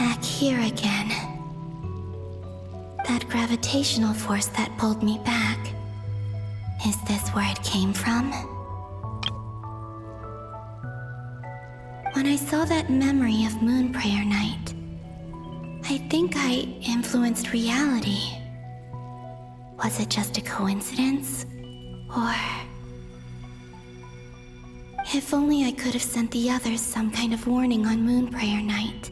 Back here again. That gravitational force that pulled me back. Is this where it came from? When I saw that memory of Moon Prayer Night, I think I influenced reality. Was it just a coincidence? Or... if only I could have sent the others some kind of warning on Moon Prayer Night.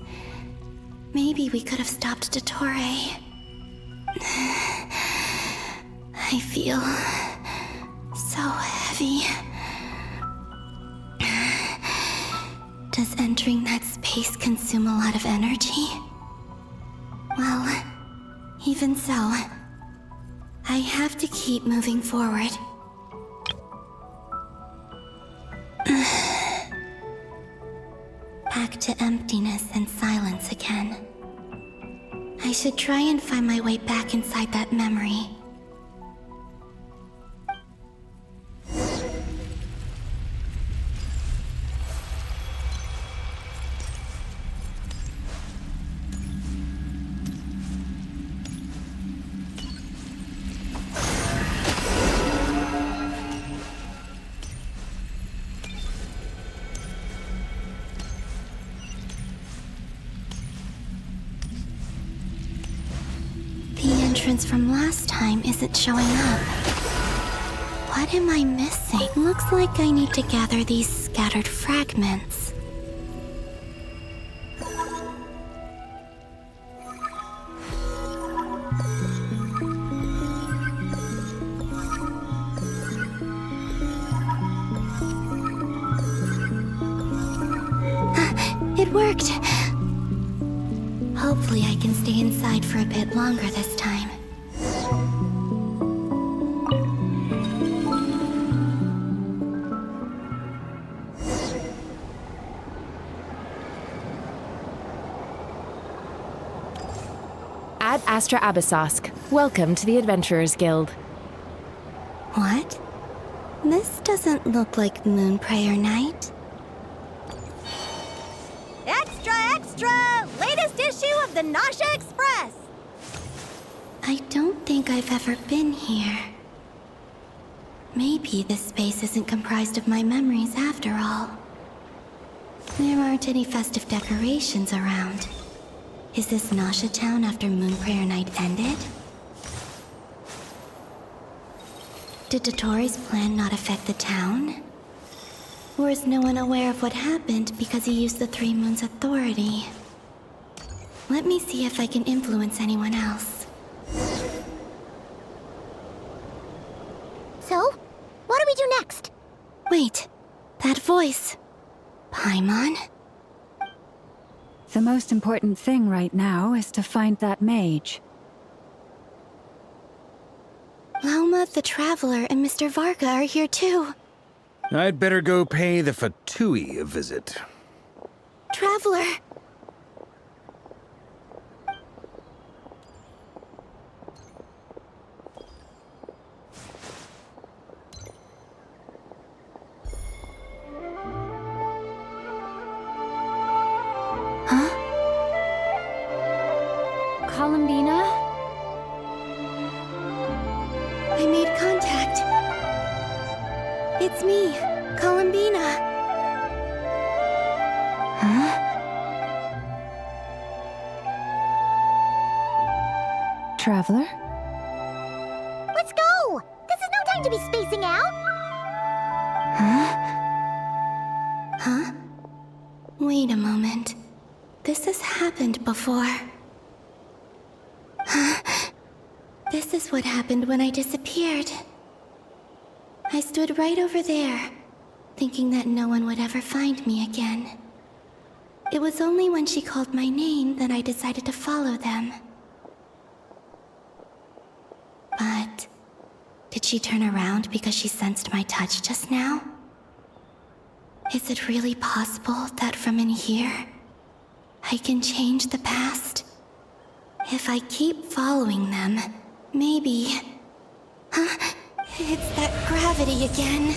Maybe we could have stopped Dottore. I feel so heavy. Does entering that space consume a lot of energy? Well, even so, I have to keep moving forward. Back to emptiness and silence again. I should try and find my way back inside that memory. From last time isn't showing up. What am I missing? Looks like I need to gather these scattered fragments. It worked! Hopefully I can stay inside for a bit longer this time. Ad Astra Abyssosque. Welcome to the Adventurers Guild. What? This doesn't look like Moon Prayer Night. Extra, extra! Latest issue of the Nausea Express! I don't think I've ever been here. Maybe this space isn't comprised of my memories after all. There aren't any festive decorations around. Is this Nausea Town after Moon Prayer Night ended? Did Dottore's plan not affect the town? Or is no one aware of what happened because he used the Three Moons' authority? Let me see if I can influence anyone else. So, what do we do next? Wait, that voice. Paimon? The most important thing right now is to find that mage. Lauma the Traveler and Mr. Varga are here too. I'd better go pay the Fatui a visit. Traveler! Columbina? I made contact. It's me, Columbina. Huh? Traveler? Let's go! This is no time to be spacing out! Huh? Huh? Wait a moment. This has happened before. This is what happened when I disappeared. I stood right over there, thinking that no one would ever find me again. It was only when she called my name that I decided to follow them. But did she turn around because she sensed my touch just now? Is it really possible that from in here, I can change the past? If I keep following them, maybe... Huh? It's that gravity again.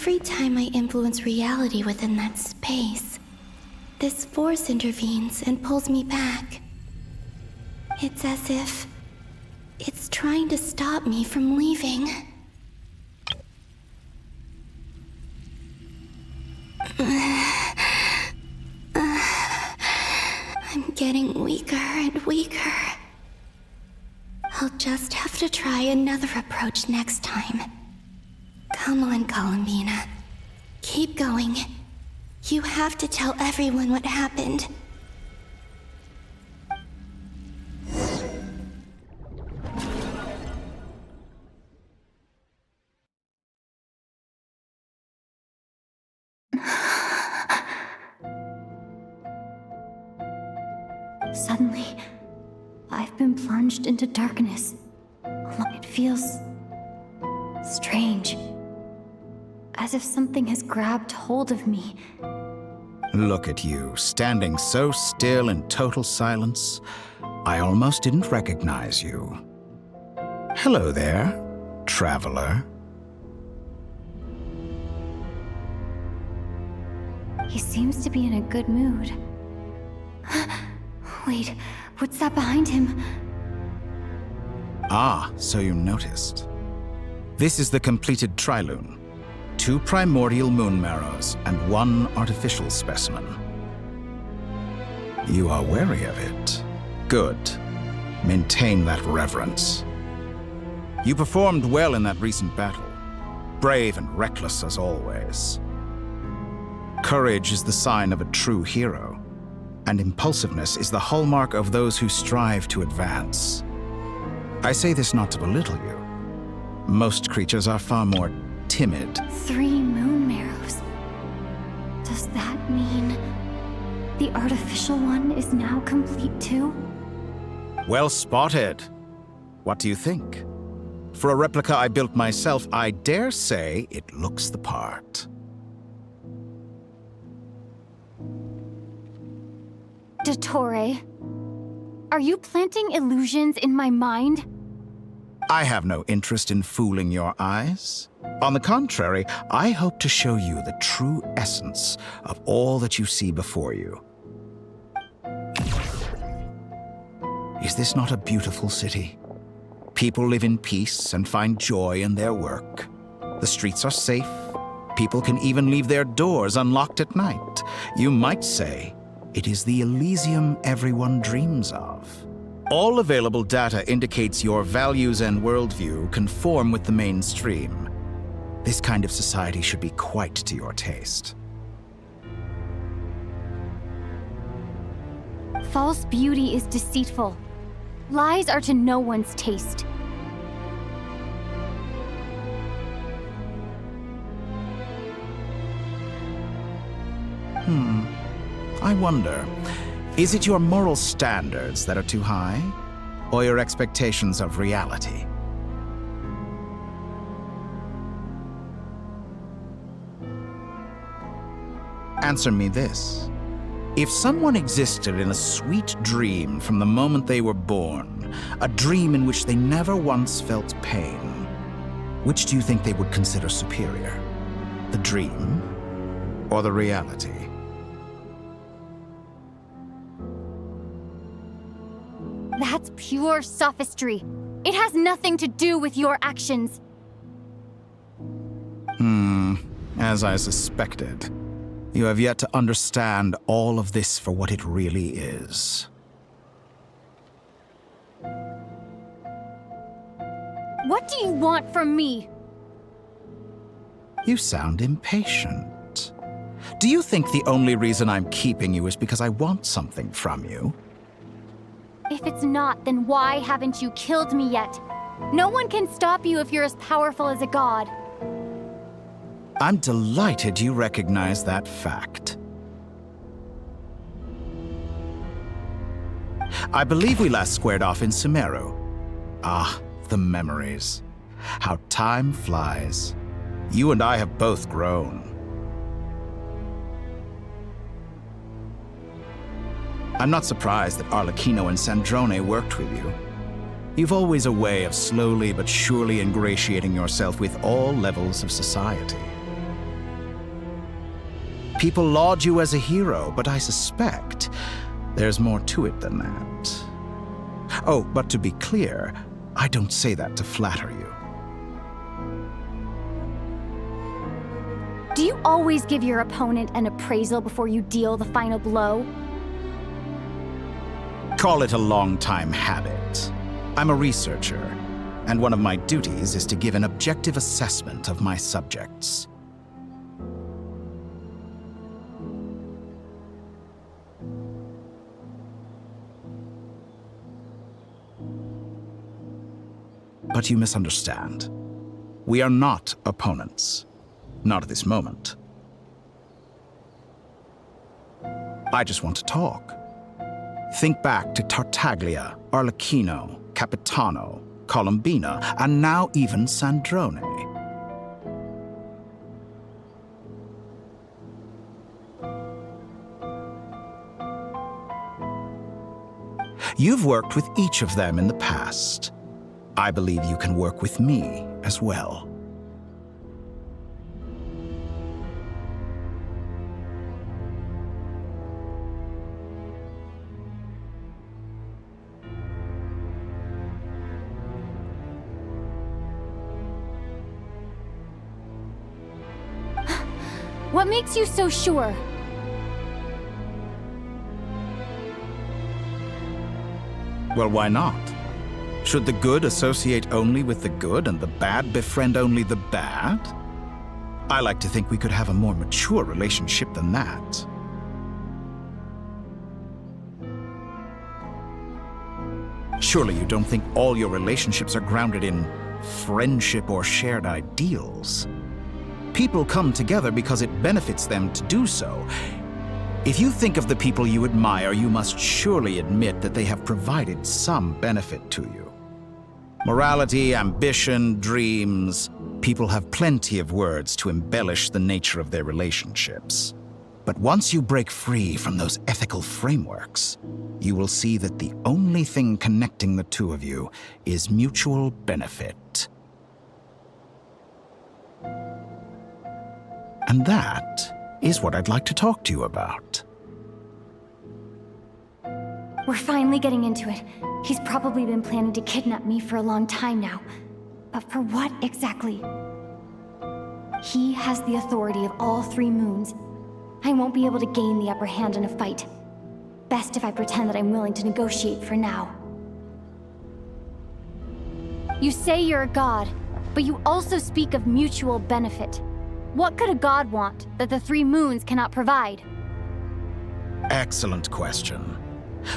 Every time I influence reality within that space, this force intervenes and pulls me back. It's as if it's trying to stop me from leaving. I'm getting weaker and weaker. I'll just have to try another approach next time. Come on, Columbina. Keep going. You have to tell everyone what happened. Suddenly, I've been plunged into darkness. It feels strange. As if something has grabbed hold of me. Look at you, standing so still in total silence. I almost didn't recognize you. Hello there, traveler. He seems to be in a good mood. Wait, what's that behind him? Ah, so you noticed. This is the completed trilune. 2 primordial moon marrows and 1 artificial specimen. You are wary of it. Good. Maintain that reverence. You performed well in that recent battle. Brave and reckless as always. Courage is the sign of a true hero, and impulsiveness is the hallmark of those who strive to advance. I say this not to belittle you. Most creatures are far more timid. 3 moon marrows. Does that mean the artificial one is now complete too? Well spotted. What do you think? For a replica I built myself, I dare say it looks the part. Dottore, are you planting illusions in my mind? I have no interest in fooling your eyes. On the contrary, I hope to show you the true essence of all that you see before you. Is this not a beautiful city? People live in peace and find joy in their work. The streets are safe. People can even leave their doors unlocked at night. You might say it is the Elysium everyone dreams of. All available data indicates your values and worldview conform with the mainstream. This kind of society should be quite to your taste. False beauty is deceitful. Lies are to no one's taste. I wonder, is it your moral standards that are too high, or your expectations of reality? Answer me this. If someone existed in a sweet dream from the moment they were born, a dream in which they never once felt pain, which do you think they would consider superior? The dream or the reality? That's pure sophistry. It has nothing to do with your actions. As I suspected. You have yet to understand all of this for what it really is. What do you want from me? You sound impatient. Do you think the only reason I'm keeping you is because I want something from you? If it's not, then why haven't you killed me yet? No one can stop you if you're as powerful as a god. I'm delighted you recognize that fact. I believe we last squared off in Sumeru. Ah, the memories. How time flies. You and I have both grown. I'm not surprised that Arlecchino and Sandrone worked with you. You've always a way of slowly but surely ingratiating yourself with all levels of society. People laud you as a hero, but I suspect there's more to it than that. Oh, but to be clear, I don't say that to flatter you. Do you always give your opponent an appraisal before you deal the final blow? Call it a long-time habit. I'm a researcher, and one of my duties is to give an objective assessment of my subjects. But you misunderstand. We are not opponents. Not at this moment. I just want to talk. Think back to Tartaglia, Arlecchino, Capitano, Colombina, and now even Sandrone. You've worked with each of them in the past. I believe you can work with me as well. What makes you so sure? Well, why not? Should the good associate only with the good and the bad befriend only the bad? I like to think we could have a more mature relationship than that. Surely you don't think all your relationships are grounded in friendship or shared ideals? People come together because it benefits them to do so. If you think of the people you admire, you must surely admit that they have provided some benefit to you. Morality, ambition, dreams. People have plenty of words to embellish the nature of their relationships. But once you break free from those ethical frameworks, you will see that the only thing connecting the two of you is mutual benefit. And that is what I'd like to talk to you about. We're finally getting into it. He's probably been planning to kidnap me for a long time now. But for what exactly? He has the authority of all three moons. I won't be able to gain the upper hand in a fight. Best if I pretend that I'm willing to negotiate for now. You say you're a god, but you also speak of mutual benefit. What could a god want that the three moons cannot provide? Excellent question.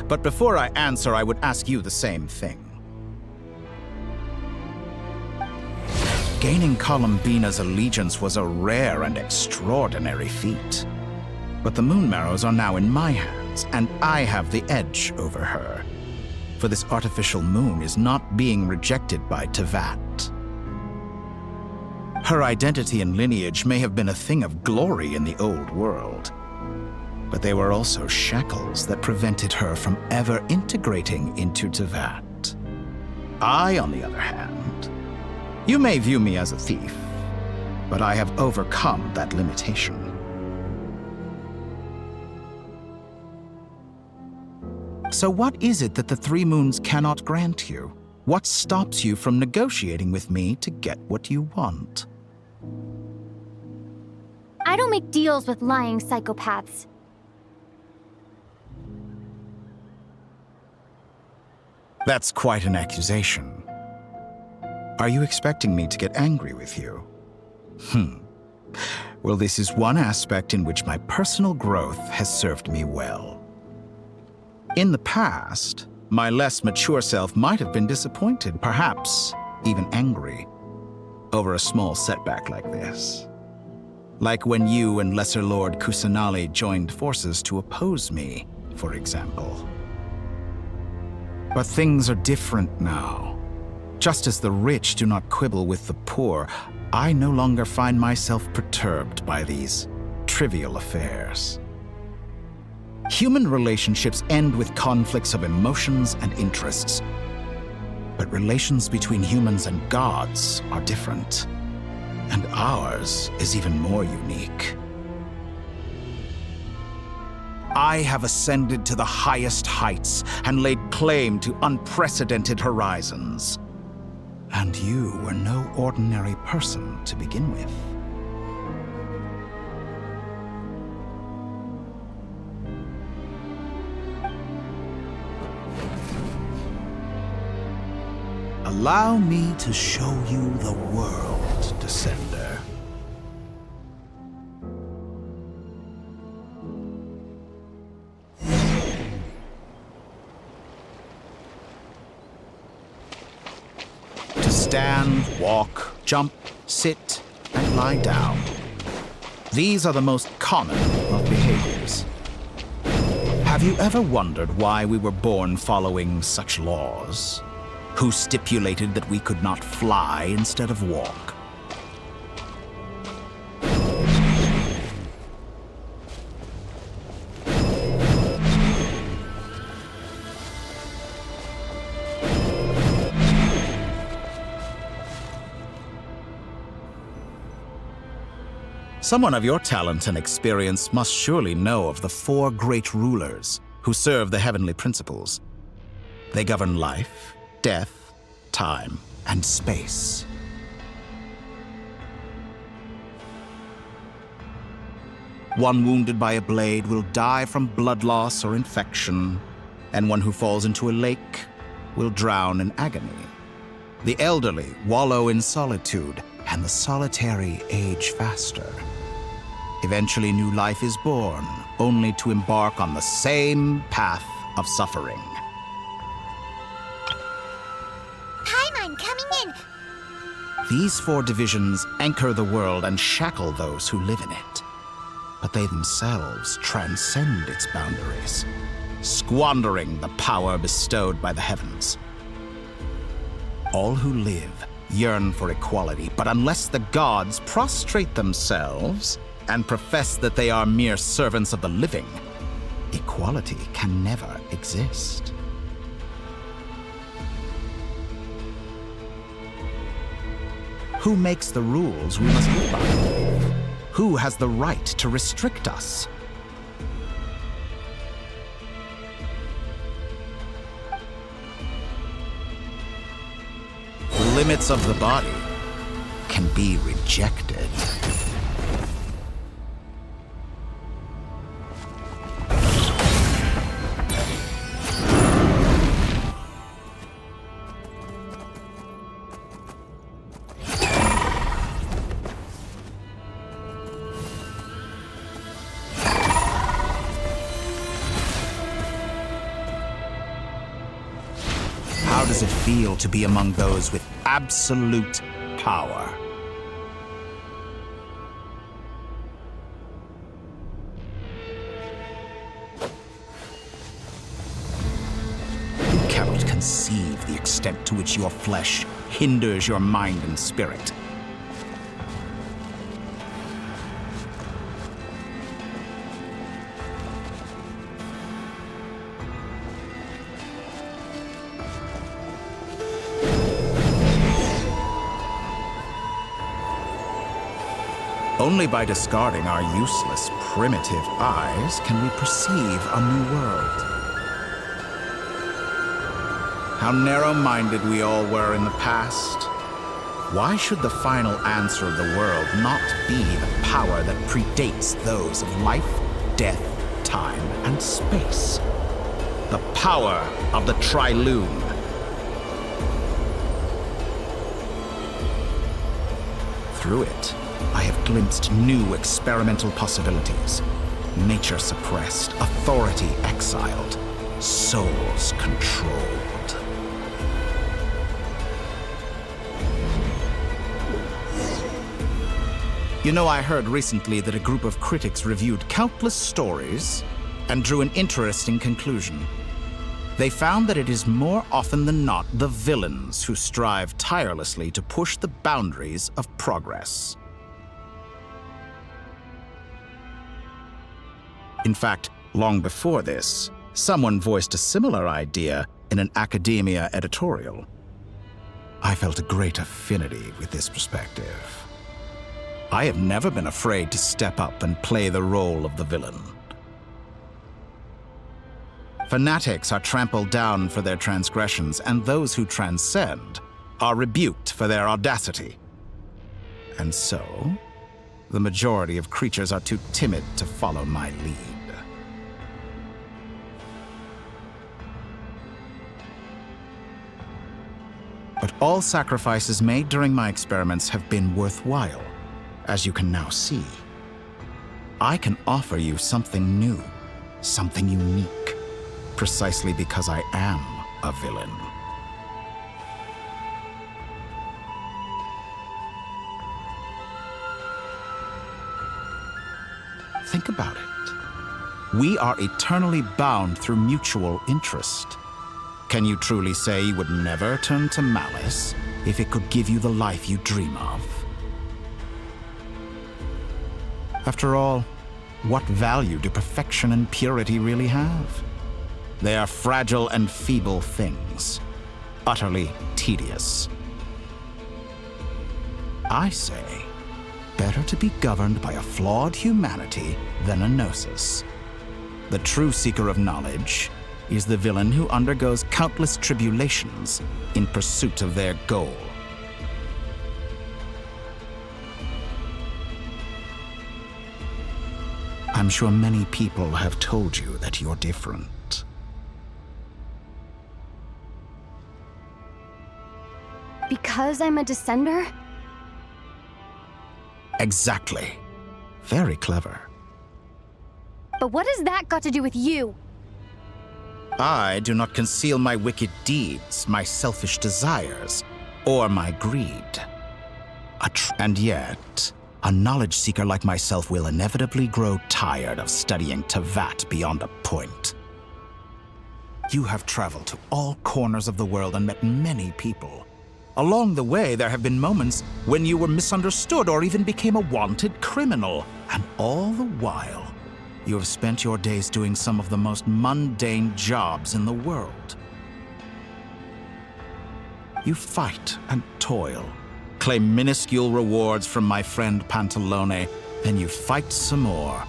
But before I answer, I would ask you the same thing. Gaining Colombina's allegiance was a rare and extraordinary feat. But the Moon Marrows are now in my hands, and I have the edge over her. For this artificial moon is not being rejected by Tevat. Her identity and lineage may have been a thing of glory in the old world, but they were also shackles that prevented her from ever integrating into Tevat. I, on the other hand, you may view me as a thief, but I have overcome that limitation. So what is it that the three moons cannot grant you? What stops you from negotiating with me to get what you want? I don't make deals with lying psychopaths. That's quite an accusation. Are you expecting me to get angry with you? Well, this is one aspect in which my personal growth has served me well. In the past, my less mature self might have been disappointed, perhaps even angry, over a small setback like this. Like when you and Lesser Lord Kusanali joined forces to oppose me, for example. But things are different now. Just as the rich do not quibble with the poor, I no longer find myself perturbed by these trivial affairs. Human relationships end with conflicts of emotions and interests. But relations between humans and gods are different. And ours is even more unique. I have ascended to the highest heights and laid claim to unprecedented horizons. And you were no ordinary person to begin with. Allow me to show you the world, Descender. To stand, walk, jump, sit, and lie down. These are the most common of behaviors. Have you ever wondered why we were born following such laws? Who stipulated that we could not fly instead of walk? Someone of your talent and experience must surely know of the 4 great rulers who serve the heavenly principles. They govern life, death, time, and space. One wounded by a blade will die from blood loss or infection, and one who falls into a lake will drown in agony. The elderly wallow in solitude, and the solitary age faster. Eventually, new life is born, only to embark on the same path of suffering. Paimon coming in! These 4 divisions anchor the world and shackle those who live in it. But they themselves transcend its boundaries, squandering the power bestowed by the heavens. All who live yearn for equality, but unless the gods prostrate themselves and profess that they are mere servants of the living, equality can never exist. Who makes the rules we must live by? Who has the right to restrict us? The limits of the body can be rejected. How does it feel to be among those with absolute power? You cannot conceive the extent to which your flesh hinders your mind and spirit. Only by discarding our useless, primitive eyes can we perceive a new world. How narrow-minded we all were in the past. Why should the final answer of the world not be the power that predates those of life, death, time, and space? The power of the Trilune. Through it, I have glimpsed new experimental possibilities. Nature suppressed, authority exiled, souls controlled. You know, I heard recently that a group of critics reviewed countless stories and drew an interesting conclusion. They found that it is more often than not the villains who strive tirelessly to push the boundaries of progress. In fact, long before this, someone voiced a similar idea in an academia editorial. I felt a great affinity with this perspective. I have never been afraid to step up and play the role of the villain. Fanatics are trampled down for their transgressions, and those who transcend are rebuked for their audacity. And so, the majority of creatures are too timid to follow my lead. But all sacrifices made during my experiments have been worthwhile, as you can now see. I can offer you something new, something unique, precisely because I am a villain. Think about it. We are eternally bound through mutual interest. Can you truly say you would never turn to malice if it could give you the life you dream of? After all, what value do perfection and purity really have? They are fragile and feeble things, utterly tedious. I say, better to be governed by a flawed humanity than a gnosis. The true seeker of knowledge is the villain who undergoes countless tribulations in pursuit of their goal. I'm sure many people have told you that you're different. Because I'm a descender? Exactly. Very clever. But what has that got to do with you? I do not conceal my wicked deeds, my selfish desires, or my greed. And yet, a knowledge seeker like myself will inevitably grow tired of studying Tevat beyond a point. You have traveled to all corners of the world and met many people. Along the way, there have been moments when you were misunderstood or even became a wanted criminal. And all the while, you have spent your days doing some of the most mundane jobs in the world. You fight and toil, claim minuscule rewards from my friend Pantalone, then you fight some more,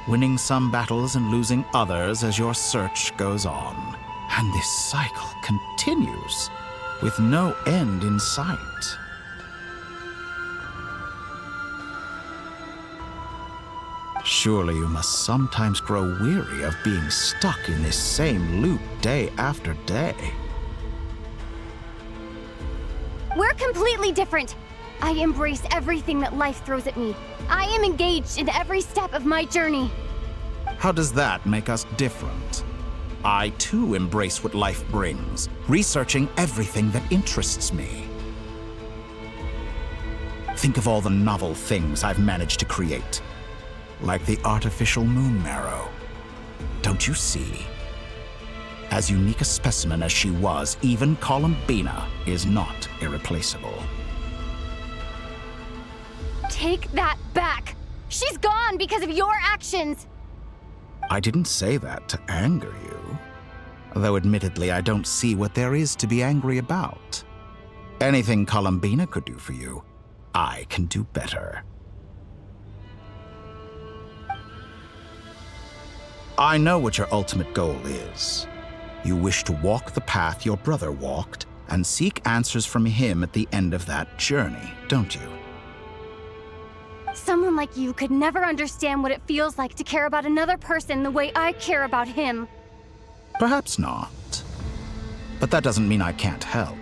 winning some battles and losing others as your search goes on. And this cycle continues, with no end in sight. Surely you must sometimes grow weary of being stuck in this same loop day after day. We're completely different. I embrace everything that life throws at me. I am engaged in every step of my journey. How does that make us different? I too embrace what life brings, researching everything that interests me. Think of all the novel things I've managed to create, like the artificial moon marrow. Don't you see? As unique a specimen as she was, even Columbina is not irreplaceable. Take that back! She's gone because of your actions! I didn't say that to anger you. Though admittedly, I don't see what there is to be angry about. Anything Columbina could do for you, I can do better. I know what your ultimate goal is. You wish to walk the path your brother walked and seek answers from him at the end of that journey, don't you? Someone like you could never understand what it feels like to care about another person the way I care about him. Perhaps not. But that doesn't mean I can't help.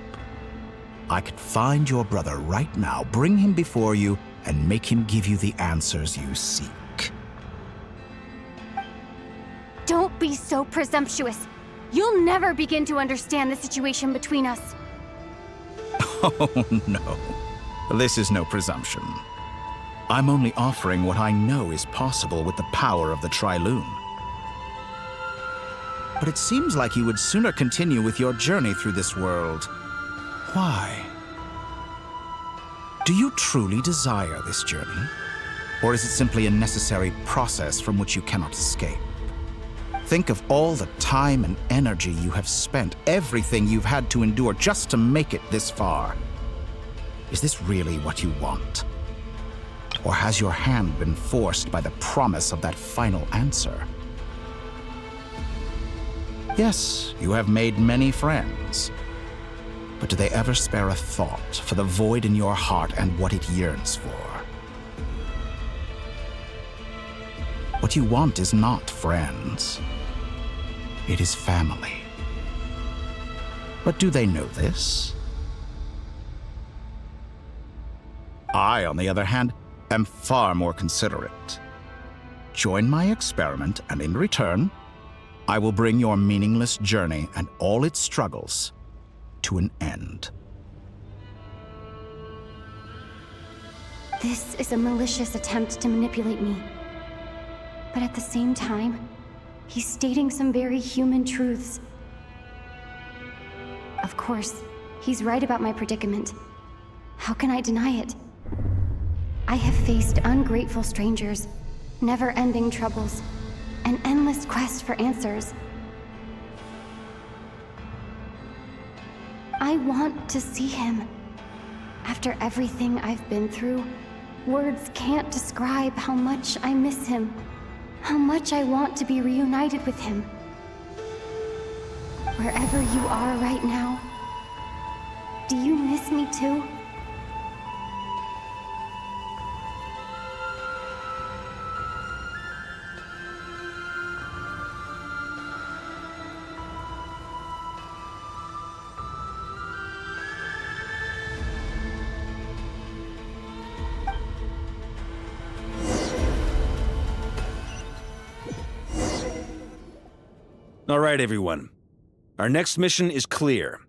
I could find your brother right now, bring him before you, and make him give you the answers you seek. Don't be so presumptuous. You'll never begin to understand the situation between us. Oh, no. This is no presumption. I'm only offering what I know is possible with the power of the Trilune. But it seems like you would sooner continue with your journey through this world. Why? Do you truly desire this journey? Or is it simply a necessary process from which you cannot escape? Think of all the time and energy you have spent, everything you've had to endure just to make it this far. Is this really what you want? Or has your hand been forced by the promise of that final answer? Yes, you have made many friends. But do they ever spare a thought for the void in your heart and what it yearns for? What you want is not friends. It is family. But do they know this? I, on the other hand, am far more considerate. Join my experiment, and in return, I will bring your meaningless journey and all its struggles to an end. This is a malicious attempt to manipulate me. But at the same time, he's stating some very human truths. Of course, he's right about my predicament. How can I deny it? I have faced ungrateful strangers, never-ending troubles, an endless quest for answers. I want to see him. After everything I've been through, words can't describe how much I miss him, how much I want to be reunited with him. Wherever you are right now, do you miss me too? All right, everyone. Our next mission is clear.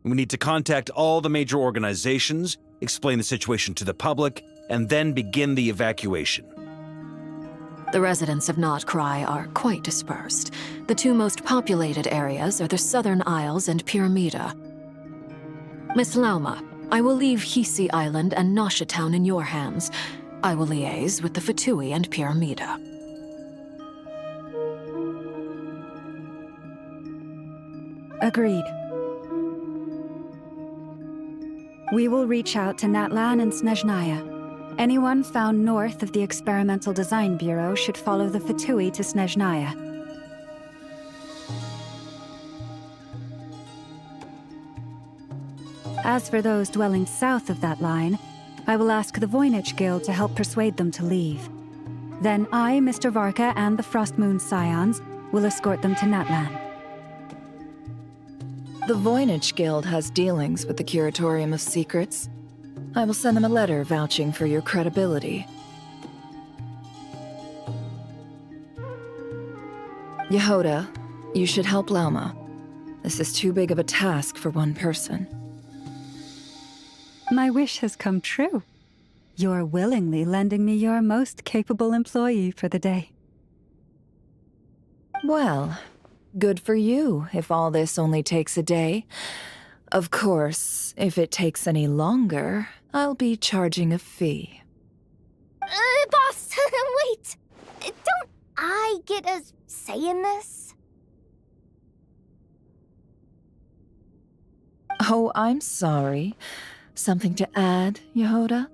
We need to contact all the major organizations, explain the situation to the public, and then begin the evacuation. The residents of Nod-Krai are quite dispersed. The two most populated areas are the Southern Isles and Pyramida. Miss Lauma, I will leave Hisi Island and Nasha Town in your hands. I will liaise with the Fatui and Pyramida. Agreed. We will reach out to Natlan and Snezhnaya. Anyone found north of the Experimental Design Bureau should follow the Fatui to Snezhnaya. As for those dwelling south of that line, I will ask the Voynich Guild to help persuade them to leave. Then I, Mr. Varka, and the Frostmoon Scions will escort them to Natlan. The Voynich Guild has dealings with the Curatorium of Secrets. I will send them a letter vouching for your credibility. Yehoda, you should help Lauma. This is too big of a task for one person. My wish has come true. You're willingly lending me your most capable employee for the day. Well, good for you if all this only takes a day. Of course, if it takes any longer, I'll be charging a fee. Boss, wait! Don't I get a say in this? Oh, I'm sorry. Something to add, Yehoda?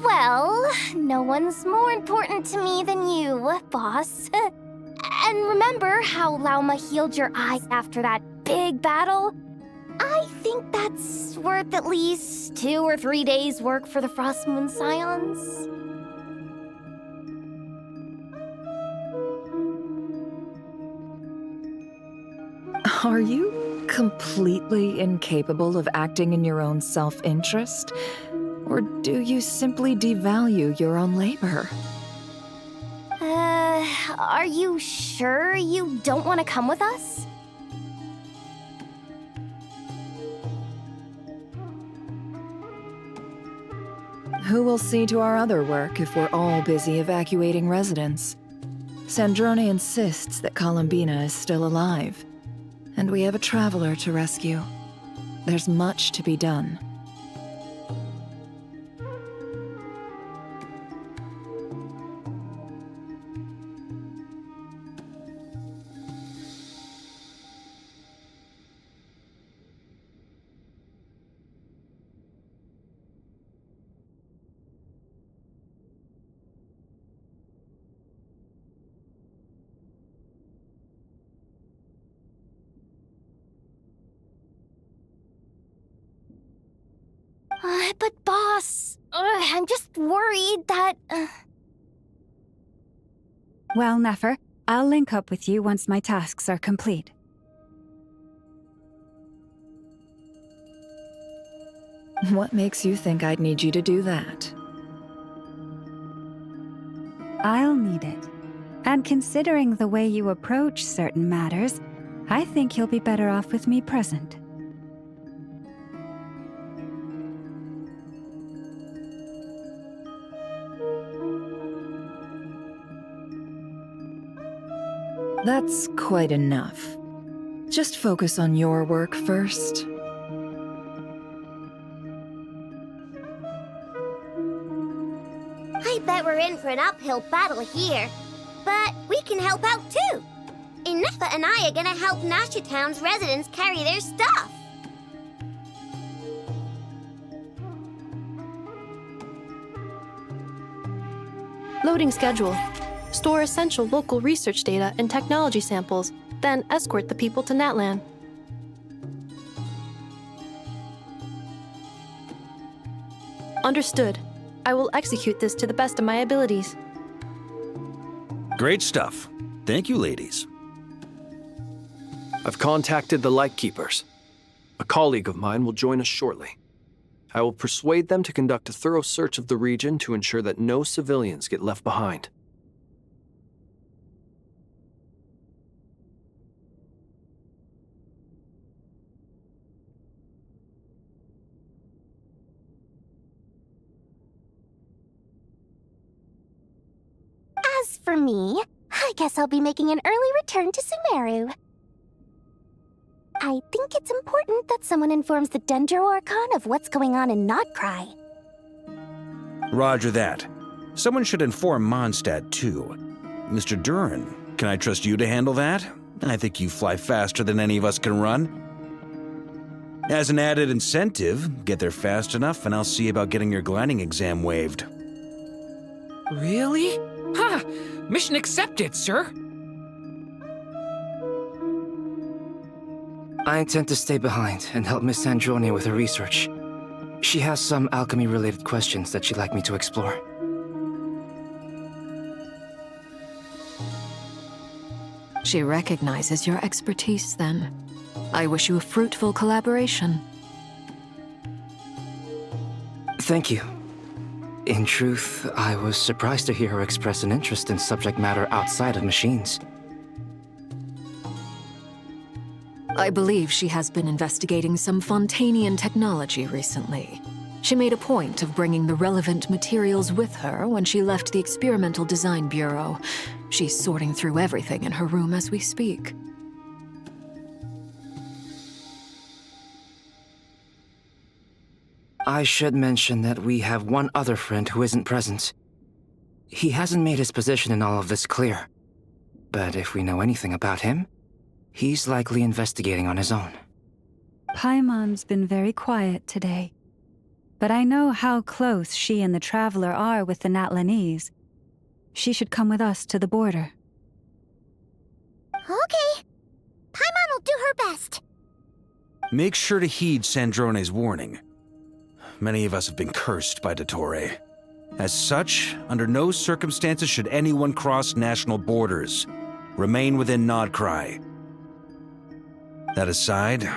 Well, no one's more important to me than you, boss. And remember how Lauma healed your eyes after that big battle? I think that's worth at least 2 or 3 days' work for the Frostmoon Scions. Are you completely incapable of acting in your own self-interest? Or do you simply devalue your own labor? Are you sure you don't want to come with us? Who will see to our other work if we're all busy evacuating residents? Sandrone insists that Columbina is still alive, and we have a traveler to rescue. There's much to be done. But boss, I'm just worried that... Well, Nefer, I'll link up with you once my tasks are complete. What makes you think I'd need you to do that? I'll need it. And considering the way you approach certain matters, I think you'll be better off with me present. That's quite enough. Just focus on your work first. I bet we're in for an uphill battle here. But we can help out too. Nefer and I are gonna help Nasha Town's residents carry their stuff. Loading schedule. Store essential local research data and technology samples, then escort the people to Natlan. Understood. I will execute this to the best of my abilities. Great stuff. Thank you, ladies. I've contacted the Lightkeepers. A colleague of mine will join us shortly. I will persuade them to conduct a thorough search of the region to ensure that no civilians get left behind. As for me, I guess I'll be making an early return to Sumeru. I think it's important that someone informs the Dendro Archon of what's going on in Nod-Krai. Roger that. Someone should inform Mondstadt, too. Mr. Duran, can I trust you to handle that? I think you fly faster than any of us can run. As an added incentive, get there fast enough and I'll see about getting your gliding exam waived. Really? Ha! Mission accepted, sir! I intend to stay behind and help Miss Sandrone with her research. She has some alchemy-related questions that she'd like me to explore. She recognizes your expertise, then. I wish you a fruitful collaboration. Thank you. In truth, I was surprised to hear her express an interest in subject matter outside of machines. I believe she has been investigating some Fontanian technology recently. She made a point of bringing the relevant materials with her when she left the Experimental Design Bureau. She's sorting through everything in her room as we speak. I should mention that we have one other friend who isn't present. He hasn't made his position in all of this clear. But if we know anything about him, he's likely investigating on his own. Paimon's been very quiet today. But I know how close she and the Traveler are with the Natlanese. She should come with us to the border. Okay. Paimon will do her best. Make sure to heed Sandrone's warning. Many of us have been cursed by Dottore. As such, under no circumstances should anyone cross national borders. Remain within Nod-Krai. That aside,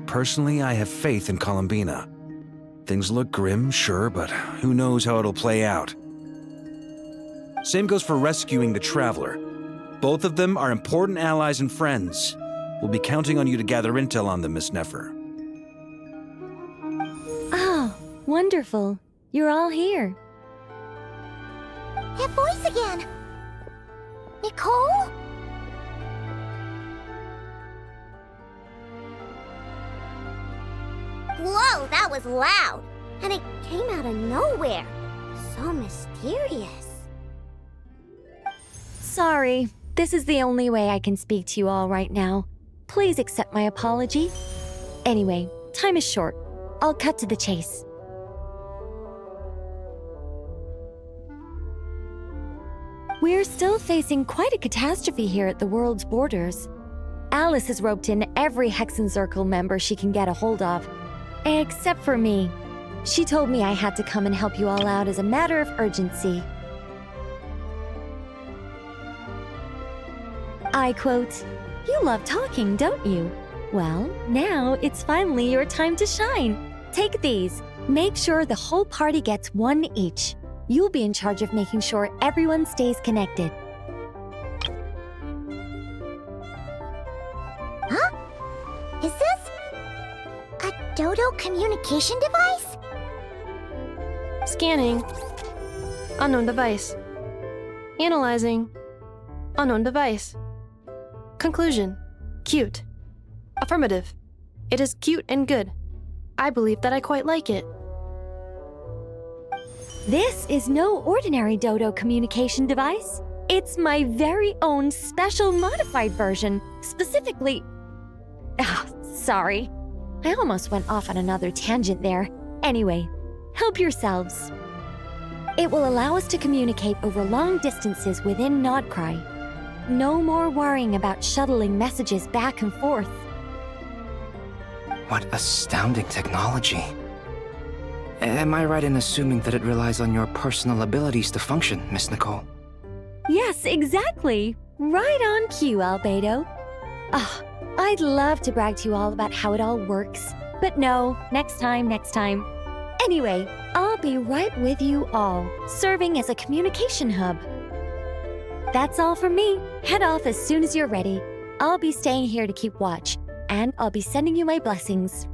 personally, I have faith in Columbina. Things look grim, sure, but who knows how it'll play out. Same goes for rescuing the Traveler. Both of them are important allies and friends. We'll be counting on you to gather intel on them, Miss Nefer. Oh, wonderful. You're all here. That voice again. Nicole? Whoa, that was loud. And it came out of nowhere. So mysterious. Sorry. This is the only way I can speak to you all right now. Please accept my apology. Anyway, time is short. I'll cut to the chase. We're still facing quite a catastrophe here at the world's borders. Alice has roped in every Hexencircle member she can get a hold of. Except for me. She told me I had to come and help you all out as a matter of urgency. I quote, "You love talking, don't you? Well, now it's finally your time to shine. Take these. Make sure the whole party gets one each. You'll be in charge of making sure everyone stays connected." Huh? Is this a Dodo communication device? Scanning. Unknown device. Analyzing. Unknown device. Conclusion. Cute. Affirmative. It is cute and good. I believe that I quite like it. This is no ordinary Dodo communication device. It's my very own special modified version, specifically... sorry. I almost went off on another tangent there. Anyway, help yourselves. It will allow us to communicate over long distances within Nod-Krai. No more worrying about shuttling messages back and forth. What astounding technology. Am I right in assuming that it relies on your personal abilities to function, Miss Nicole? Yes, exactly. Right on cue, Albedo. I'd love to brag to you all about how it all works. But no, next time. Anyway, I'll be right with you all, serving as a communication hub. That's all from me. Head off as soon as you're ready. I'll be staying here to keep watch, and I'll be sending you my blessings.